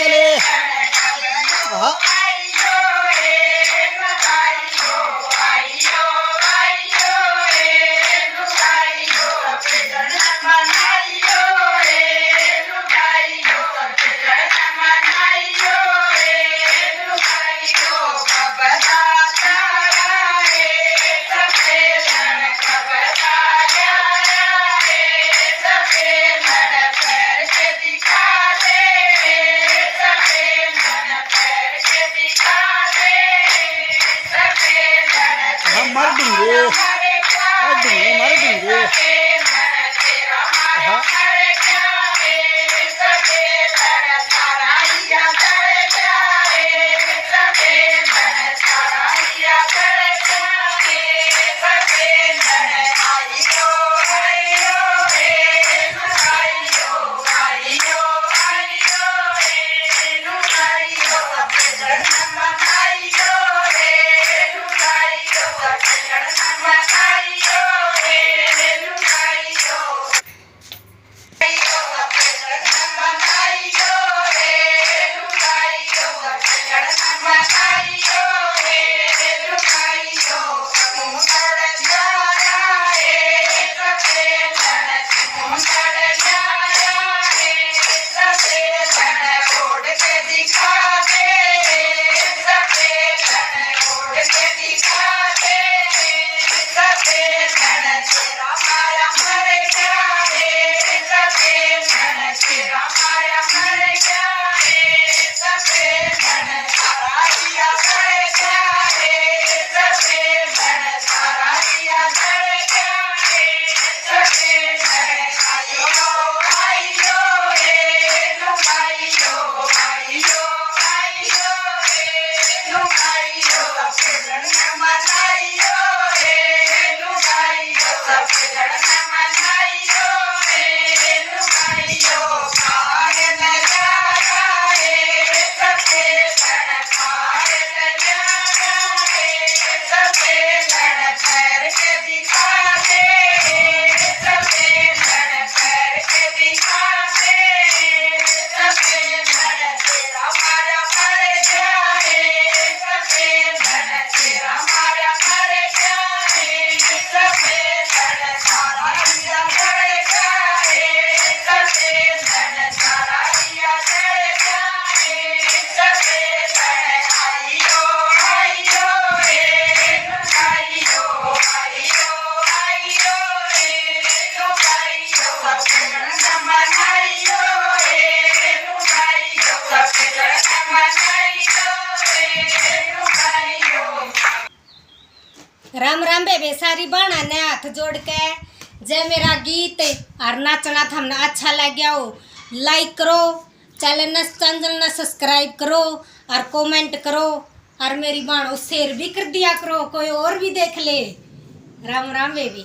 चले हाँ मर दूंगे मर दूंगे हाँ राम राम बेबे सारी बाणा ने हाथ जोड़ के जय मेरा गीत और नाचना था हमने अच्छा लग गया हो लाइक करो चैनल ने सब्सक्राइब करो और कमेंट करो और मेरी बाणों शेयर भी कर दिया करो कोई और भी देख ले राम राम बेबी।